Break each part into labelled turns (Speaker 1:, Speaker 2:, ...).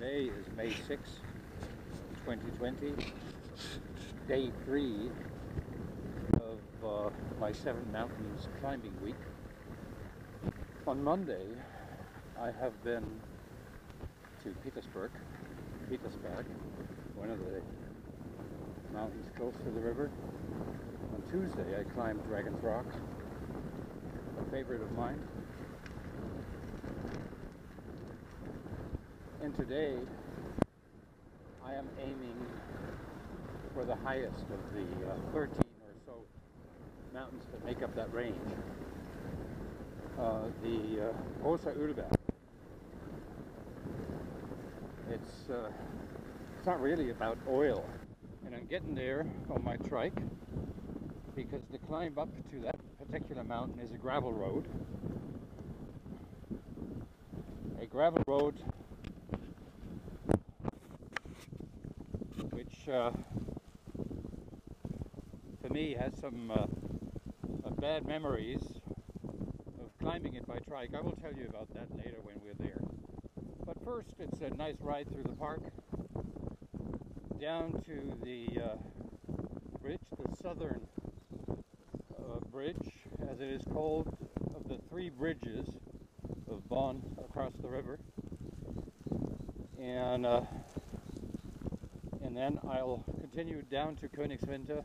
Speaker 1: Today is May 6, 2020, day 3 of my 7 Mountains climbing week. On Monday, I have been to Petersburg, one of the mountains close to the river. On Tuesday, I climbed Dragon's Rock, a favorite of mine. And today, I am aiming for the highest of the 13 or so mountains that make up that range. The Oelberg. It's not really about oil. And I'm getting there on my trike because the climb up to that particular mountain is a gravel road. A gravel road which for me has some bad memories of climbing it by trike. I will tell you about that later when we're there. But first, it's a nice ride through the park down to the bridge, the southern bridge, as it is called, of the 3 bridges of Bonn across the river. And then I'll continue down to Königswinter.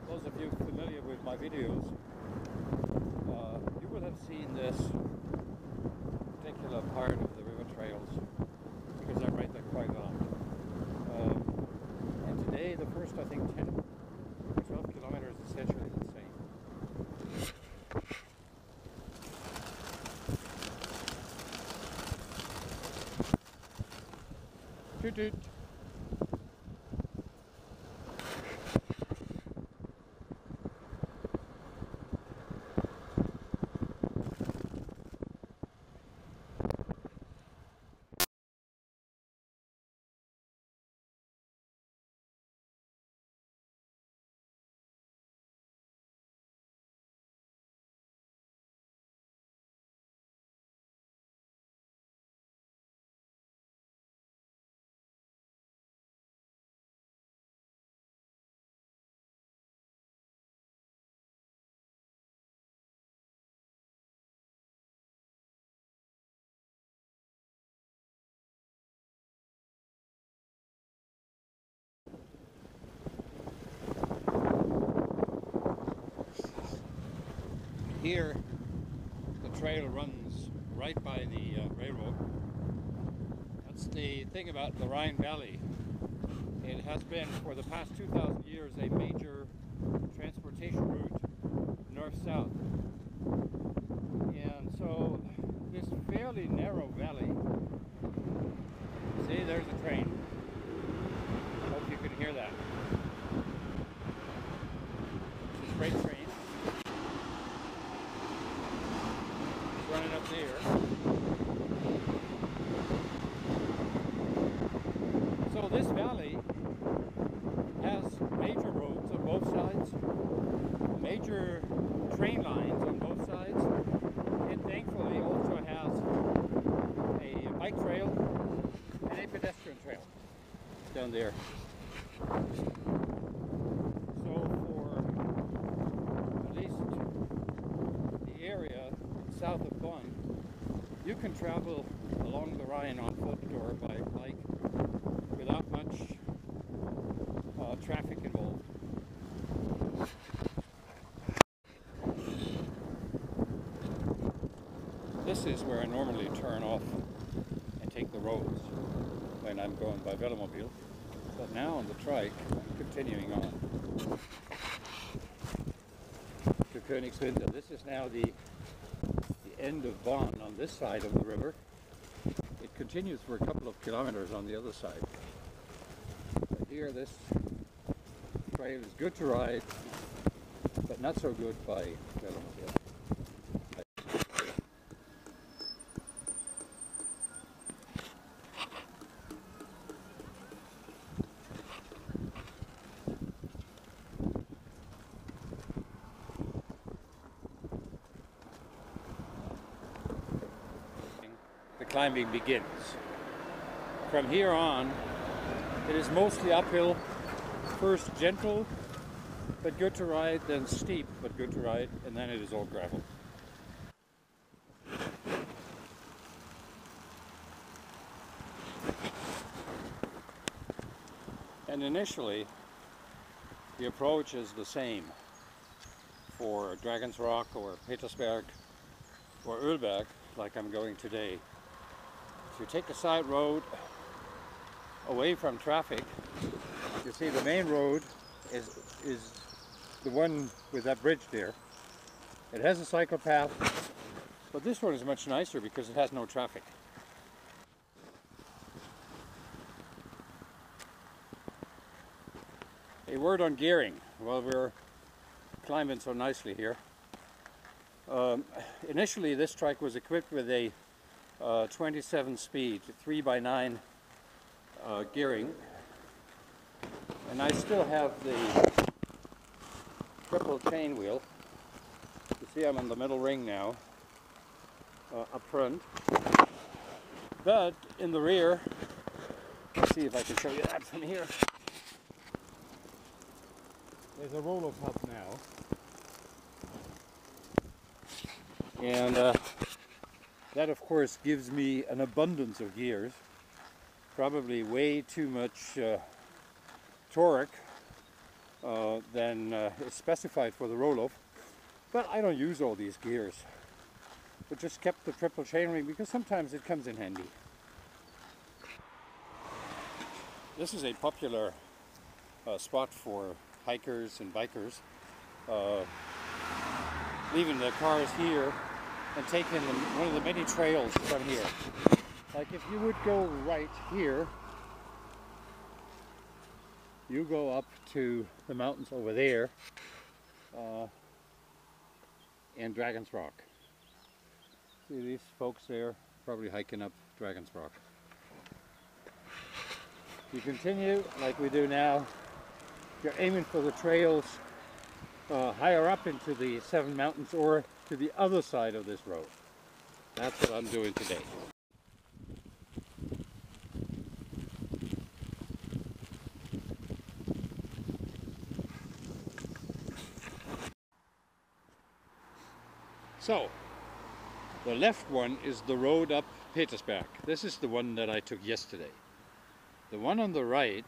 Speaker 1: Those of you familiar with my videos, you will have seen this particular part of the river trails, because I write that quite often. And today, the first, I think, 10 or 12 kilometers is essentially the same. Toot toot. Here, the trail runs right by the railroad. That's the thing about the Rhine Valley. It has been, for the past 2,000 years, a major transportation route, north-south. And so, this fairly narrow valley, see, there's a train. Hope you can hear that. It's a freight train. Running up there. So this valley has major roads on both sides, major train lines on both sides, and thankfully also has a bike trail and a pedestrian trail down there. So for at least the area south of Bonn, you can travel along the Rhine on foot or by bike without much traffic involved. This is where I normally turn off and take the roads when I'm going by velomobile, but now on the trike I'm continuing on to Königswinter. This is now the end of Bonn on this side of the river. It continues for a couple of kilometers on the other side. But here, this trail is good to ride, but not so good by velomobile. climbing begins. From here on, it is mostly uphill, first gentle but good to ride, then steep but good to ride, and then it is all gravel. And initially, the approach is the same for Dragon's Rock or Petersberg or Oelberg, like I'm going today. If you take a side road away from traffic, you see the main road is the one with that bridge there. It has a cycle path, but this one is much nicer because it has no traffic. A word on gearing while we're climbing so nicely here. Initially this trike was equipped with a 27 speed 3x9 gearing, and I still have the triple chain wheel. You see I'm on the middle ring now, up front, but in the rear, let's see if I can show you that from here. There's a roll-off hub now, and that of course gives me an abundance of gears, probably way too much torque than is specified for the roll-off, but I don't use all these gears, but just kept the triple chainring because sometimes it comes in handy. This is a popular spot for hikers and bikers, leaving the cars here and taking one of the many trails from here. Like if you would go right here, you go up to the mountains over there and Dragon's Rock. See these folks there probably hiking up Dragon's Rock. You continue like we do now. You're aiming for the trails higher up into the Seven Mountains or to the other side of this road. That's what I'm doing today. So, the left one is the road up Petersberg. This is the one that I took yesterday. The one on the right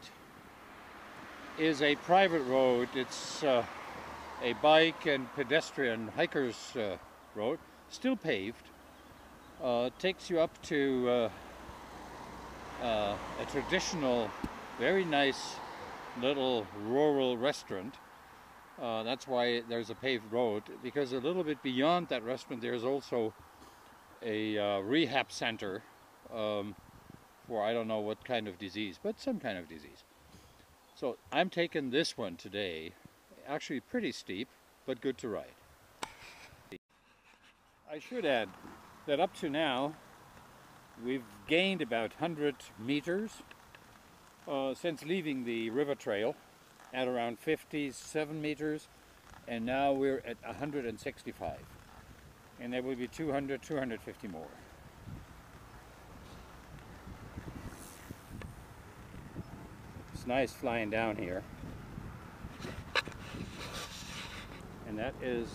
Speaker 1: is a private road. It's a bike and pedestrian hikers road, still paved. Takes you up to a traditional, very nice little rural restaurant. That's why there's a paved road, because a little bit beyond that restaurant there's also a rehab center for I don't know what kind of disease, but some kind of disease. So I'm taking this one today, actually pretty steep, but good to ride. I should add that up to now, we've gained about 100 meters since leaving the river trail at around 57 meters, and now we're at 165. And there will be 200, 250 more. It's nice flying down here. And that is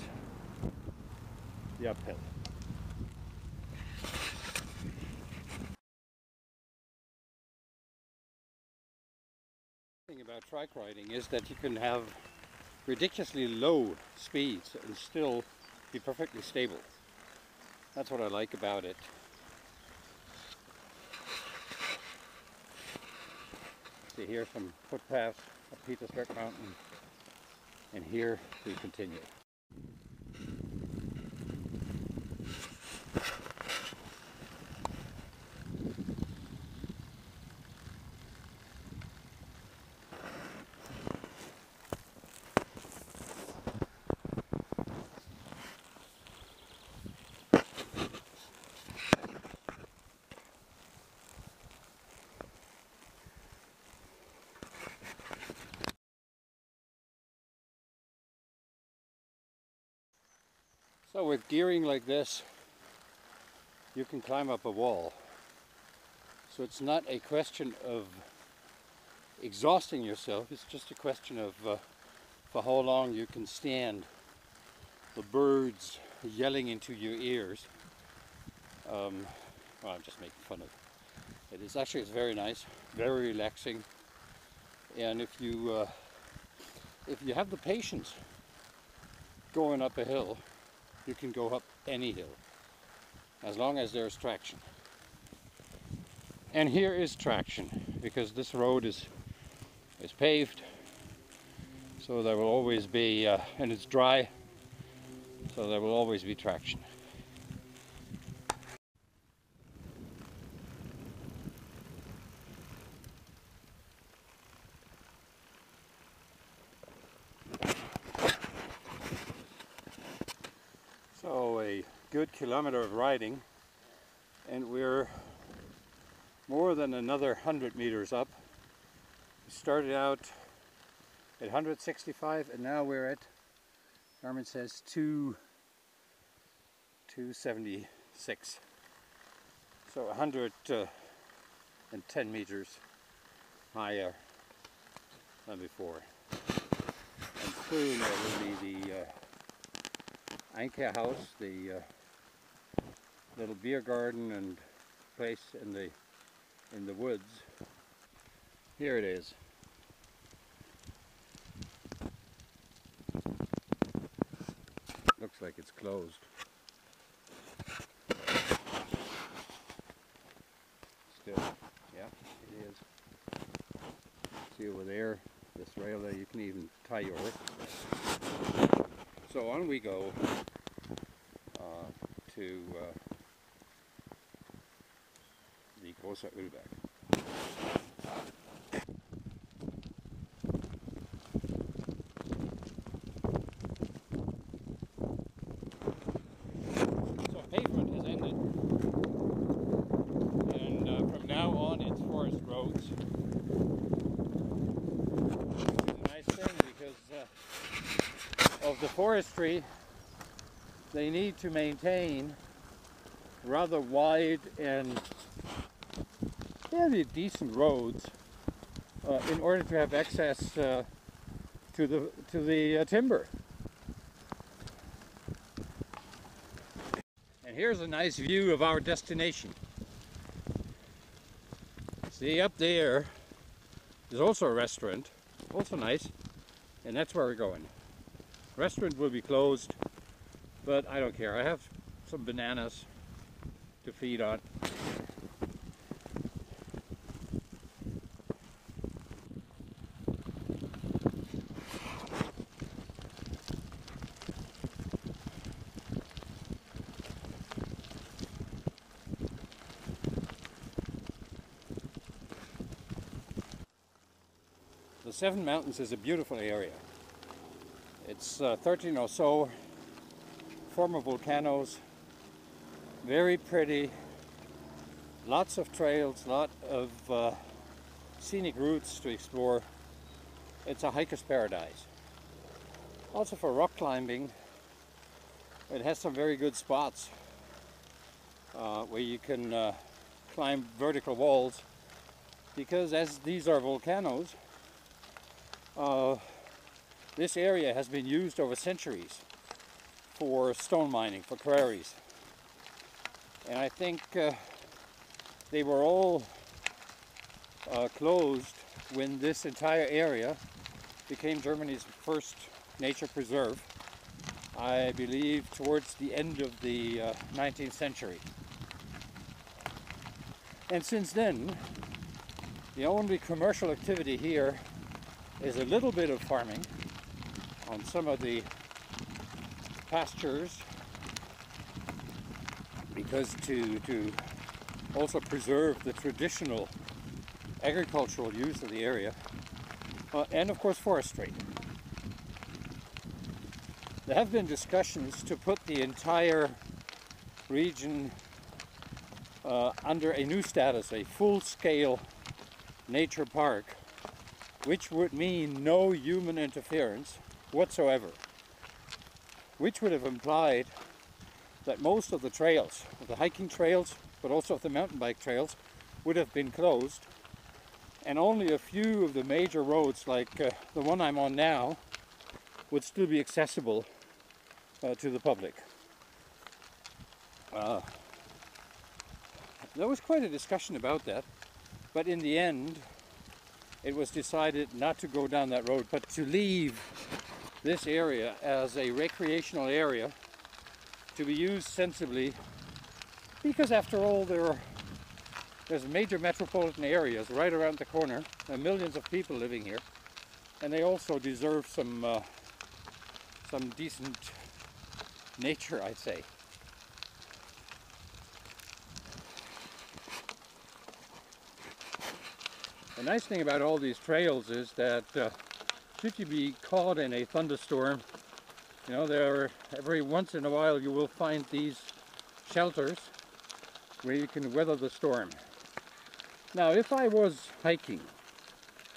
Speaker 1: the uphill. The thing about trike riding is that you can have ridiculously low speeds and still be perfectly stable. That's what I like about it. See here some footpaths up Petersberg Mountain, and here we continue. So with gearing like this, you can climb up a wall So it's not a question of exhausting yourself, it's just a question of for how long you can stand the birds yelling into your ears. Well, I'm just making fun of it. It is actually, it's very nice, very relaxing, and if you have the patience going up a hill, you can go up any hill as long as there's traction. And here is traction because this road is paved, so there will always be, and it's dry, so there will always be traction. So a good kilometer of riding, and we're more than another 100 meters up. We started out at 165 and now we're at, Garmin says, 276. So 110 meters higher than before. And soon there will be the Anker house, the little beer garden and place in the woods. Here it is. Looks like it's closed. Still, yeah, it is. See over there, this rail there, you can even tie your horse. So on we go to the große Oelberg. So pavement has ended, and from now on it's forest roads. Which is a nice thing because of the forestry, they need to maintain rather wide and fairly decent roads in order to have access to the timber. And here's a nice view of our destination. See, up there is also a restaurant, also nice, and that's where we're going. Restaurant will be closed, but I don't care. I have some bananas to feed on. The Seven Mountains is a beautiful area. It's 13 or so former volcanoes, very pretty, lots of trails, lot of scenic routes to explore. It's a hiker's paradise. Also for rock climbing, it has some very good spots where you can climb vertical walls, because as these are volcanoes, this area has been used over centuries for stone mining, for quarries. And I think they were all closed when this entire area became Germany's first nature preserve, I believe towards the end of the 19th century. And since then, the only commercial activity here is a little bit of farming on some of the pastures, because to also preserve the traditional agricultural use of the area, and of course forestry. There have been discussions to put the entire region under a new status, a full-scale nature park, which would mean no human interference whatsoever, which would have implied that most of the trails, of the hiking trails, but also of the mountain bike trails, would have been closed, and only a few of the major roads, like the one I'm on now, would still be accessible to the public. There was quite a discussion about that, but in the end it was decided not to go down that road, but to leave this area as a recreational area to be used sensibly, because after all there's major metropolitan areas right around the corner. There are millions of people living here, and they also deserve some decent nature, I'd say. The nice thing about all these trails is that should you be caught in a thunderstorm, you know, every once in a while you will find these shelters where you can weather the storm. Now, if I was hiking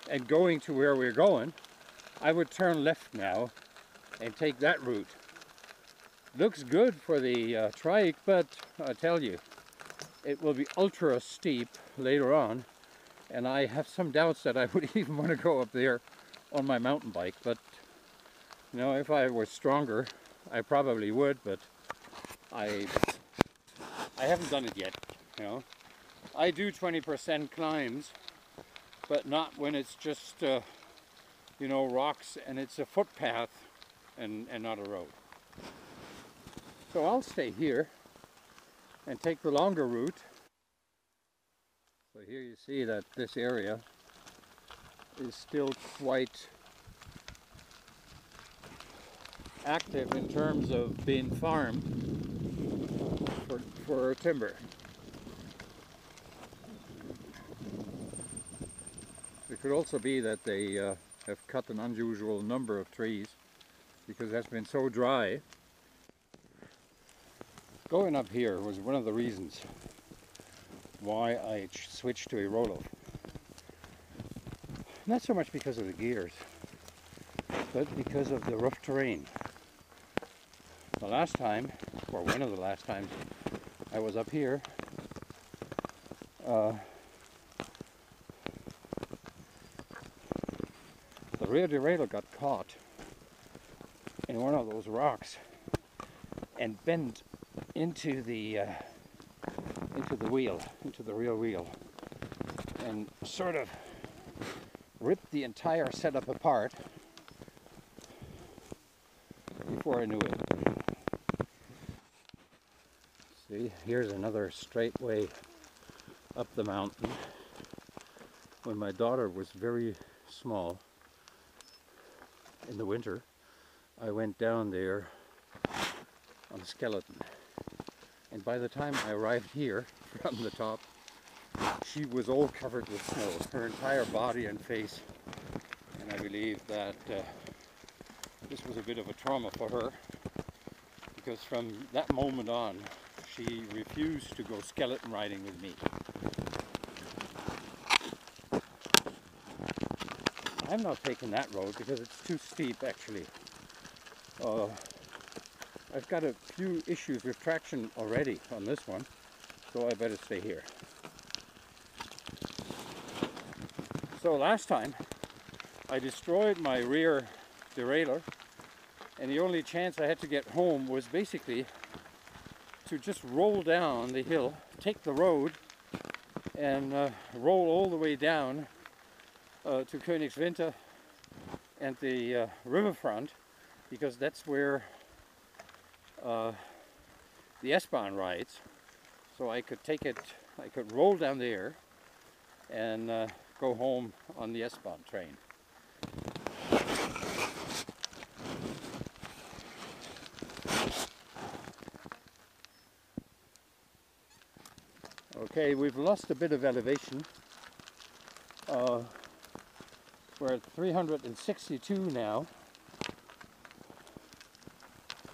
Speaker 1: and going to where we're going, I would turn left now and take that route. Looks good for the trike, but I tell you, it will be ultra steep later on, and I have some doubts that I would even want to go up there on my mountain bike. But you know, if I was stronger, I probably would, but I haven't done it yet. You know, I do 20% climbs, but not when it's just you know, rocks and it's a footpath and not a road. So I'll stay here and take the longer route. So here you see that this area is still quite active in terms of being farmed for timber. It could also be that they have cut an unusual number of trees because that's been so dry. Going up here was one of the reasons why I switched to a roll-off. Not so much because of the gears, but because of the rough terrain. The last time, or one of the last times I was up here, the rear derailleur got caught in one of those rocks and bent into the rear wheel, and sort of ripped the entire setup apart before I knew it. See, here's another straight way up the mountain. When my daughter was very small in the winter, I went down there on a skeleton. And by the time I arrived here from the top, she was all covered with snow, her entire body and face. And I believe that this was a bit of a trauma for her, because from that moment on, she refused to go skeleton riding with me. I'm not taking that road because it's too steep, actually. I've got a few issues with traction already on this one, so I better stay here. So last time I destroyed my rear derailleur, and the only chance I had to get home was basically to just roll down the hill, take the road, and roll all the way down to Königswinter and the riverfront, because that's where the S-Bahn rides. So I could take it, I could roll down there and go home on the S-Bahn train. Okay, we've lost a bit of elevation. We're at 362 now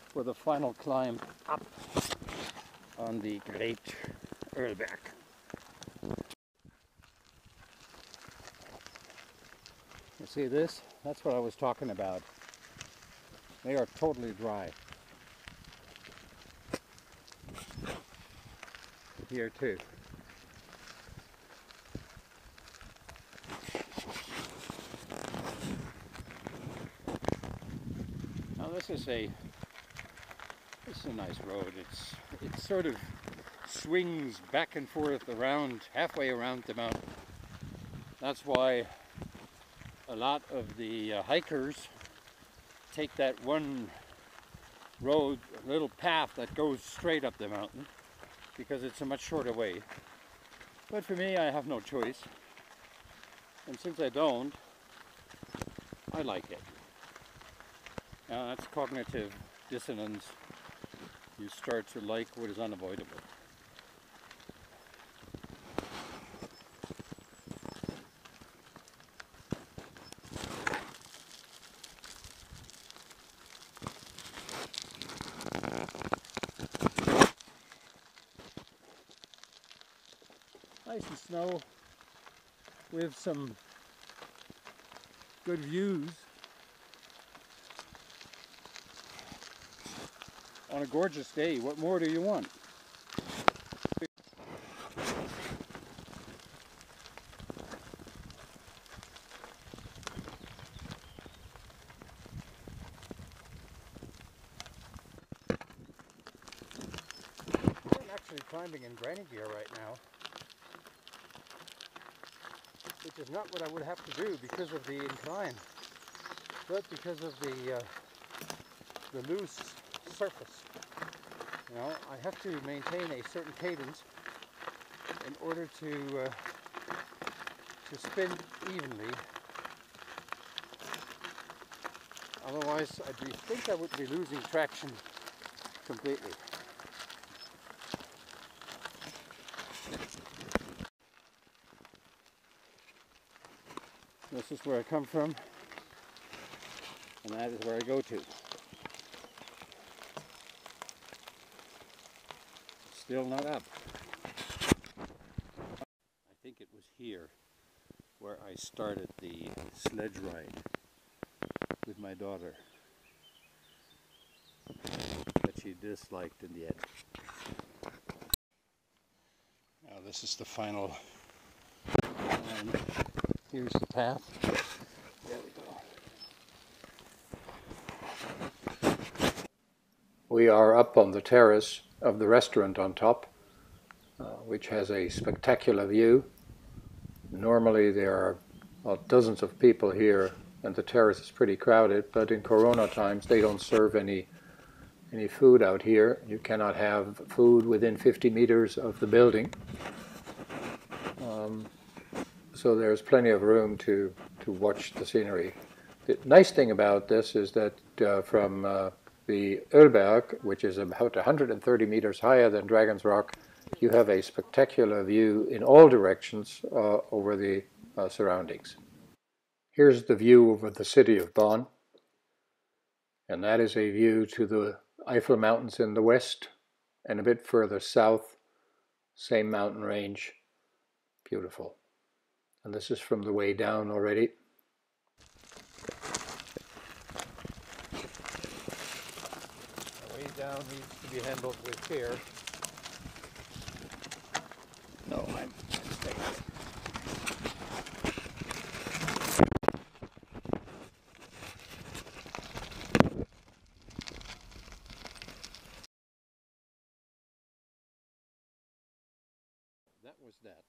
Speaker 1: for the final climb up on the Great Oelberg. You see this? That's what I was talking about. They are totally dry. Here too. this is a nice road. It sort of swings back and forth around, halfway around the mountain. That's why a lot of the hikers take that one road, a little path that goes straight up the mountain, because it's a much shorter way. But for me, I have no choice. And since I don't, I like it. Now that's cognitive dissonance. You start to like what is unavoidable. Ice and snow with some good views on a gorgeous day. What more do you want? I'm actually climbing in granny gear right now, which is not what I would have to do because of the incline, but because of the loose surface. You know, I have to maintain a certain cadence in order to spin evenly. Otherwise, think I would be losing traction completely. This is where I come from, and that is where I go to. Still not up. I think it was here where I started the sledge ride with my daughter that she disliked in the end. Now this is the final line. Here's the path. There we go. We are up on the terrace of the restaurant on top, which has a spectacular view. Normally there are dozens of people here and the terrace is pretty crowded, but in Corona times they don't serve any food out here. You cannot have food within 50 meters of the building. So there's plenty of room to watch the scenery. The nice thing about this is that from the Oelberg, which is about 130 meters higher than Dragon's Rock, you have a spectacular view in all directions over the surroundings. Here's the view over the city of Bonn, and that is a view to the Eifel Mountains in the west, and a bit further south, same mountain range, beautiful. And this is from the way down already. The way down needs to be handled with care. No, I'm mistaken. That was that.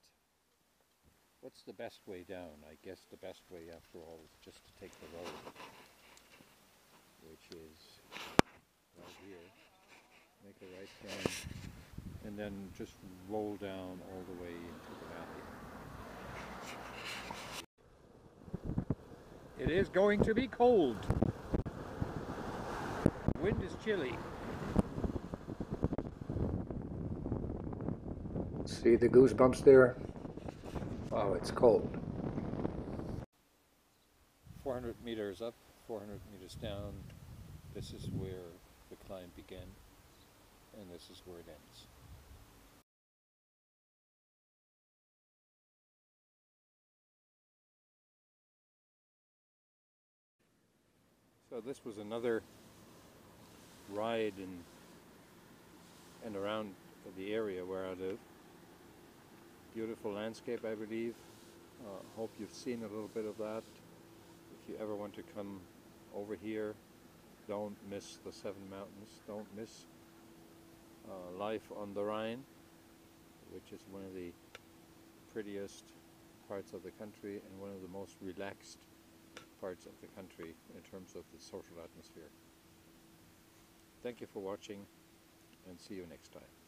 Speaker 1: What's the best way down? I guess the best way, after all, is just to take the road, which is right here. Make a right turn, and then just roll down all the way into the valley. It is going to be cold. The wind is chilly. See the goosebumps there? Wow, it's cold. 400 meters up, 400 meters down. This is where the climb began, and this is where it ends. So this was another ride in and around the area where I live. Beautiful landscape, I believe. Hope you've seen a little bit of that. If you ever want to come over here, Don't miss the Seven Mountains. Don't miss life on the Rhine, which is one of the prettiest parts of the country and one of the most relaxed parts of the country in terms of the social atmosphere. Thank you for watching, and see you next time.